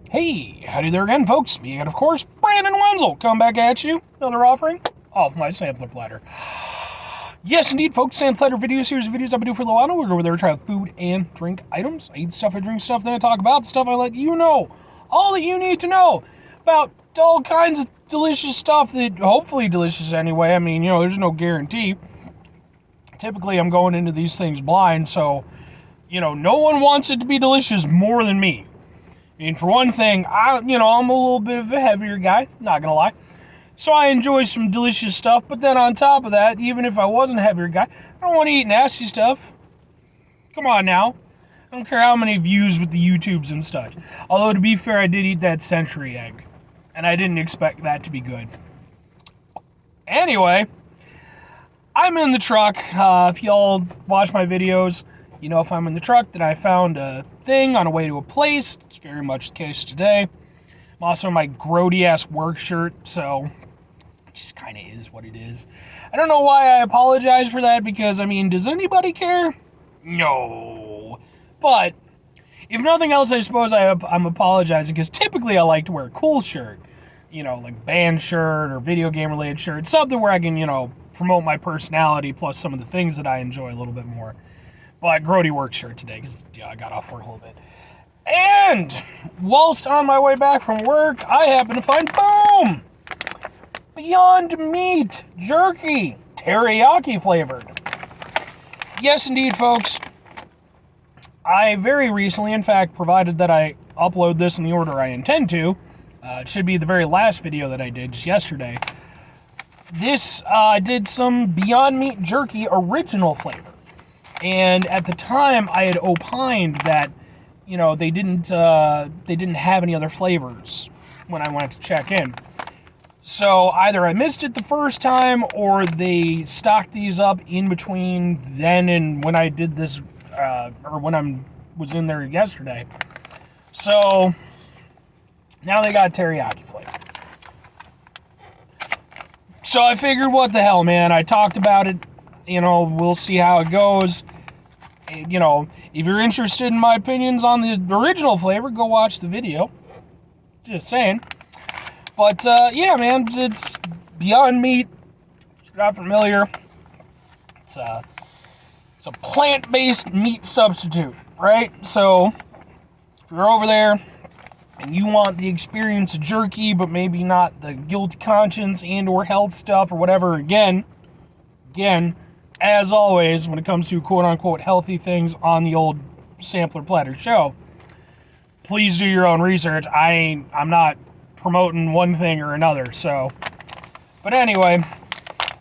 Hey, howdy there again, folks. Me and, of course, Brandon Wenzel. Come back at you. Another offering of my sampler platter. Yes, indeed, folks. Sampler platter video series of videos I've been doing for a little while. We'll go over there and try out food and drink items. I eat stuff, I drink stuff, then I talk about the stuff I let you know. All that you need to know about all kinds of delicious stuff that, hopefully delicious anyway. I mean, there's no guarantee. Typically, I'm going into these things blind, so, no one wants it to be delicious more than me. I mean, for one thing, I'm a little bit of a heavier guy, not gonna lie. So I enjoy some delicious stuff, but then on top of that, even if I wasn't a heavier guy, I don't want to eat nasty stuff. Come on now. I don't care how many views with the YouTubes and such. Although, to be fair, I did eat that century egg, and I didn't expect that to be good. Anyway, I'm in the truck. If y'all watch my videos, if I'm in the truck that I found a thing on the way to a place. It's very much the case today. I'm also in my grody-ass work shirt, so it just kind of is what it is. I don't know why I apologize for that, because, does anybody care? No. But, if nothing else, I suppose I'm apologizing, because typically I like to wear a cool shirt. Like band shirt or video game-related shirt. Something where I can, promote my personality plus some of the things that I enjoy a little bit more. But grody work shirt today, because I got off work a little bit. And whilst on my way back from work, I happen to find, boom! Beyond Meat Jerky, teriyaki flavored. Yes, indeed, folks. I very recently, in fact, provided that I upload this in the order I intend to. It should be the very last video that I did just yesterday. I did some Beyond Meat Jerky original flavor. And at the time, I had opined that, they didn't have any other flavors when I went to check in. So either I missed it the first time, or they stocked these up in between then and when I did this, or when I was in there yesterday. So now they got teriyaki flavor. So I figured, what the hell, man? I talked about it. We'll see how it goes. If you're interested in my opinions on the original flavor, go watch the video. Just saying. But, yeah, man, it's Beyond Meat. If you're not familiar, it's a plant-based meat substitute, right? So, if you're over there and you want the experience of jerky, but maybe not the guilty conscience and or health stuff or whatever, again, as always, when it comes to quote-unquote healthy things on the old Sampler Platter show, please do your own research. I'm not promoting one thing or another, so. But anyway,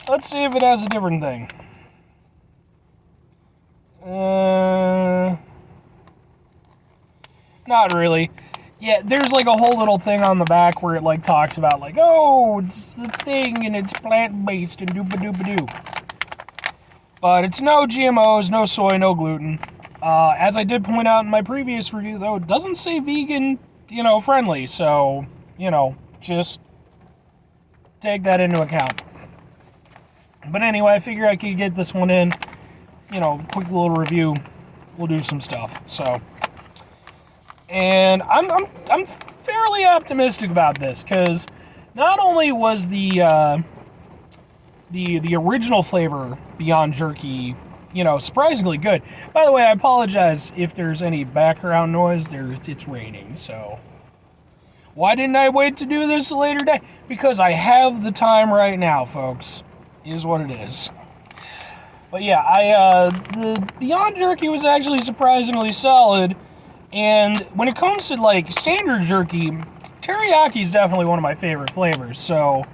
let's see if it has a different thing. Not really. Yeah, there's like a whole little thing on the back where it talks about oh, it's the thing and it's plant-based and doopa-doopa-doo. But it's no GMOs, no soy, no gluten. As I did point out in my previous review, though, it doesn't say vegan, friendly. So, just take that into account. But anyway, I figure I could get this one in. Quick little review. We'll do some stuff. So, and I'm fairly optimistic about this, because not only was the original flavor Beyond Jerky, surprisingly good. By the way, I apologize if there's any background noise. It's raining, so. Why didn't I wait to do this a later day? Because I have the time right now, folks. Is what it is. But yeah, the Beyond Jerky was actually surprisingly solid. And when it comes to, standard jerky, teriyaki is definitely one of my favorite flavors, so.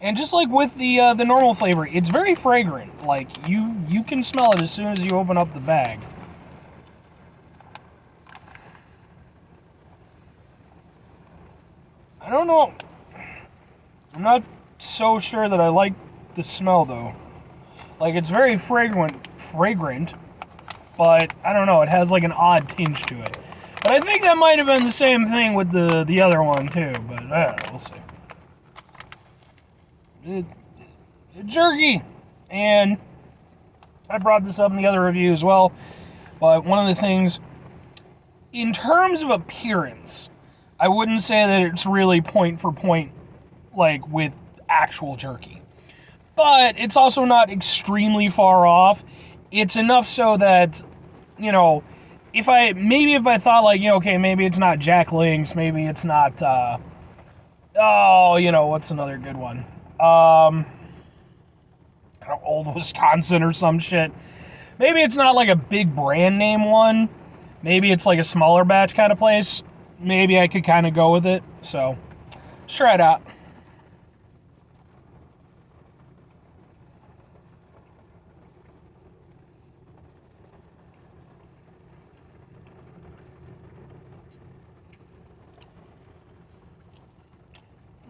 And just like with the normal flavor, it's very fragrant. You can smell it as soon as you open up the bag. I don't know. I'm not so sure that I like the smell, though. It's very fragrant, but I don't know, it has an odd tinge to it. But I think that might have been the same thing with the other one, too, but I don't know, we'll see. Jerky, and I brought this up in the other review as well, but one of the things in terms of appearance, I wouldn't say that it's really point for point like with actual jerky. But it's also not extremely far off. It's enough so that, you know, if I thought like, you know, okay, maybe it's not Jack Link's, maybe it's not, what's another good one? Old Wisconsin or some shit. Maybe it's not like a big brand name one. Maybe it's like a smaller batch kind of place. Maybe I could kind of go with it. So, let's try it out.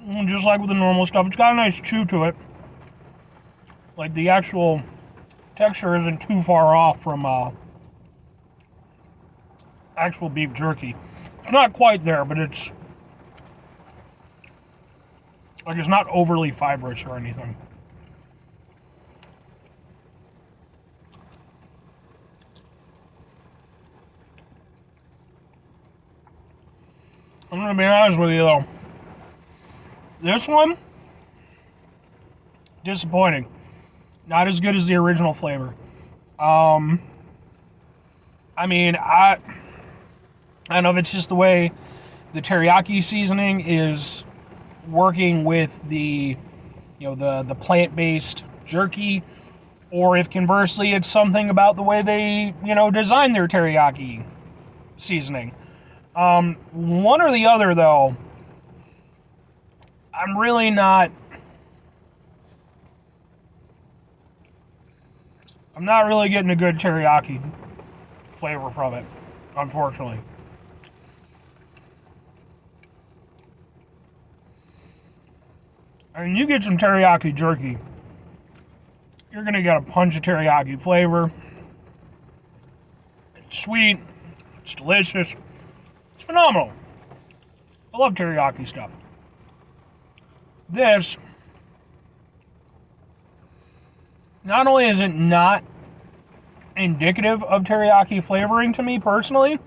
And just like with the normal stuff, it's got a nice chew to it. Like the actual texture isn't too far off from actual beef jerky. It's not quite there, but it's like it's not overly fibrous or anything. I'm gonna be honest with you though. This one, disappointing. Not as good as the original flavor. I mean, I don't know if it's just the way the teriyaki seasoning is working with the, you know, the plant-based jerky, or if conversely it's something about the way they, you know, design their teriyaki seasoning. One or the other, though, I'm really not getting a good teriyaki flavor from it, unfortunately. I mean, you get some teriyaki jerky, you're going to get a punch of teriyaki flavor. It's sweet, it's delicious, it's phenomenal. I love teriyaki stuff. This, not only is it not indicative of teriyaki flavoring to me personally,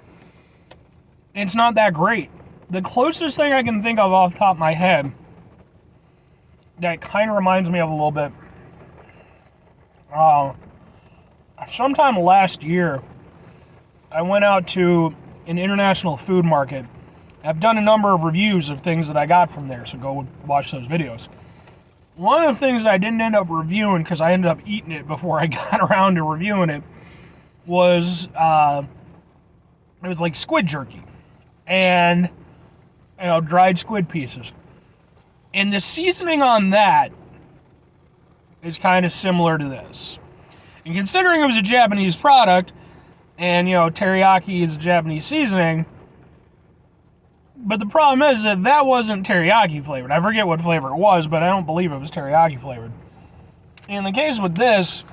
it's not that great. The closest thing I can think of off the top of my head that kind of reminds me of a little bit, sometime last year, I went out to an international food market. I've done a number of reviews of things that I got from there, so go watch those videos. One of the things I didn't end up reviewing, because I ended up eating it before I got around to reviewing it, was, it was like squid jerky. And, you know, dried squid pieces. And the seasoning on that is kind of similar to this. And considering it was a Japanese product, and, you know, teriyaki is a Japanese seasoning, but the problem is that that wasn't teriyaki flavored. I forget what flavor it was, but I don't believe it was teriyaki flavored. In the case with this,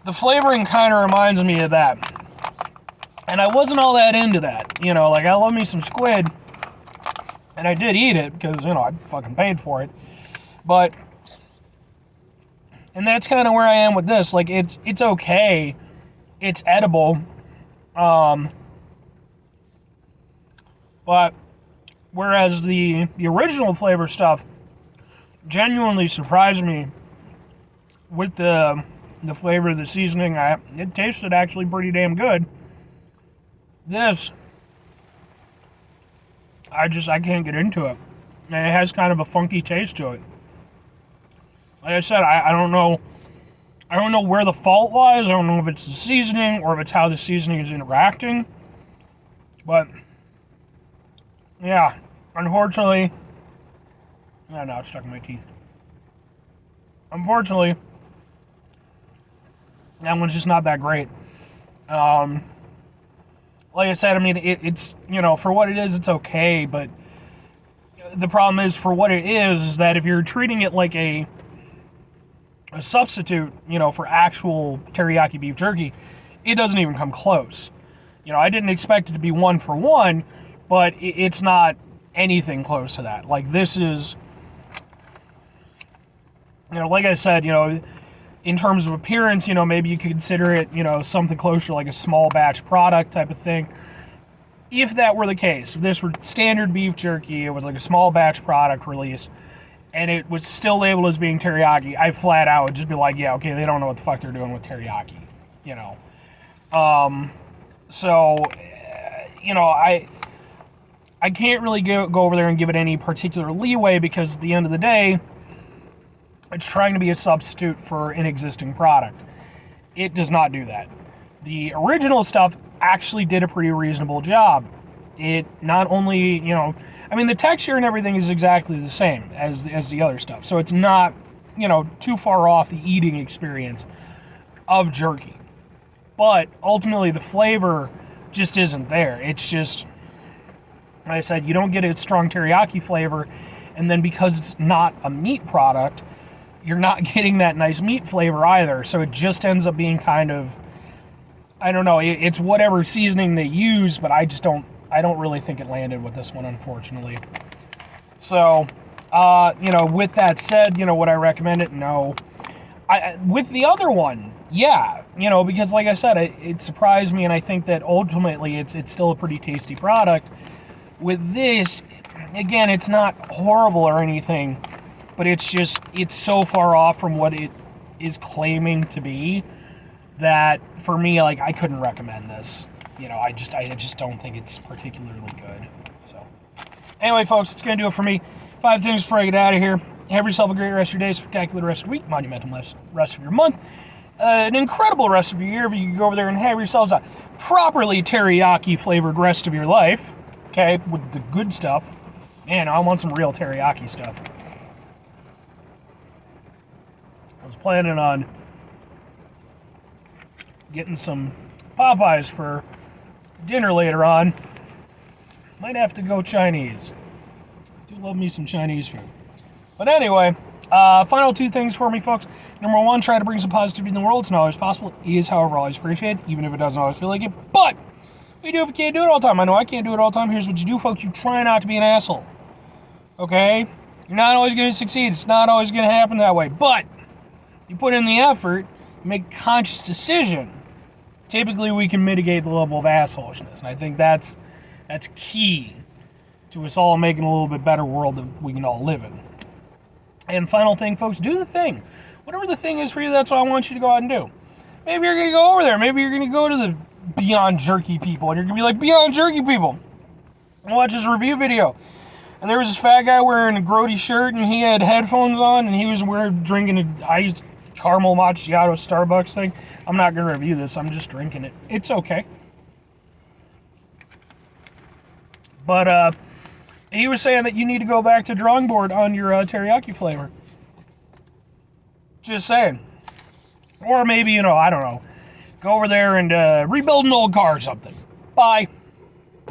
the flavoring kind of reminds me of that. And I wasn't all that into that. You know, like, I love me some squid, and I did eat it because, you know, I fucking paid for it. But, and that's kind of where I am with this. Like, it's okay. It's edible. But whereas the original flavor stuff genuinely surprised me with the flavor of the seasoning, it tasted actually pretty damn good. This, I can't get into it. And it has kind of a funky taste to it. Like I said, I don't know where the fault lies. I don't know if it's the seasoning or if it's how the seasoning is interacting. But yeah, unfortunately, now it's stuck in my teeth. Unfortunately, that one's just not that great. Like I said, I mean, it's, you know, for what it is, it's okay, but the problem is, for what it is that if you're treating it like a substitute, you know, for actual teriyaki beef jerky, it doesn't even come close. You know, I didn't expect it to be one for one, but it's not anything close to that. Like, this is, you know, like I said, you know, in terms of appearance, you know, maybe you could consider it, you know, something closer to like a small batch product type of thing. If that were the case, if this were standard beef jerky, it was like a small batch product release, and it was still labeled as being teriyaki, I flat out would just be like, yeah, okay, they don't know what the fuck they're doing with teriyaki, you know. So, you know, I can't really go over there and give it any particular leeway, because at the end of the day, it's trying to be a substitute for an existing product. It does not do that. The original stuff actually did a pretty reasonable job. It not only, you know, I mean, the texture and everything is exactly the same as the other stuff. So it's not, you know, too far off the eating experience of jerky. But ultimately, the flavor just isn't there. It's just, like I said, you don't get a strong teriyaki flavor, and then because it's not a meat product, you're not getting that nice meat flavor either. So it just ends up being kind of, I don't know, it's whatever seasoning they use, but I don't really think it landed with this one, unfortunately. So, you know, with that said, you know, would I recommend it? No. With the other one, yeah, you know, because like I said, it surprised me, and I think that ultimately it's still a pretty tasty product. With this, again, it's not horrible or anything, but it's so far off from what it is claiming to be that for me, like, I couldn't recommend this. You know, I just don't think it's particularly good. So, anyway, folks, it's going to do it for me. 5 things before I get out of here. Have yourself a great rest of your day, spectacular rest of the week, monumental rest of your month, an incredible rest of your year if you can go over there and have yourselves a properly teriyaki-flavored rest of your life, okay, with the good stuff. Man, I want some real teriyaki stuff. I was planning on getting some Popeyes for dinner later on. Might have to go Chinese. I do love me some Chinese food. But anyway, final 2 things for me, folks. Number 1, try to bring some positivity in the world. It's not always possible. It is, however, always appreciated, even if it doesn't always feel like it. But what you do if you can't do it all the time? I know I can't do it all the time. Here's what you do, folks. You try not to be an asshole. Okay? You're not always going to succeed. It's not always going to happen that way. But you put in the effort, you make a conscious decision. Typically, we can mitigate the level of assholishness. And I think that's key to us all making a little bit better world that we can all live in. And final thing, folks, do the thing. Whatever the thing is for you, that's what I want you to go out and do. Maybe you're going to go over there. Maybe you're going to go to the Beyond Jerky people, and you're going to be like, Beyond Jerky people, and watch this review video. And there was this fat guy wearing a grody shirt, and he had headphones on, and he was drinking a iced caramel macchiato Starbucks thing. I'm not going to review this. I'm just drinking it. It's okay. But he was saying that you need to go back to drawing board on your teriyaki flavor. Just saying. Or maybe, you know, I don't know. Go over there and rebuild an old car or something. Bye.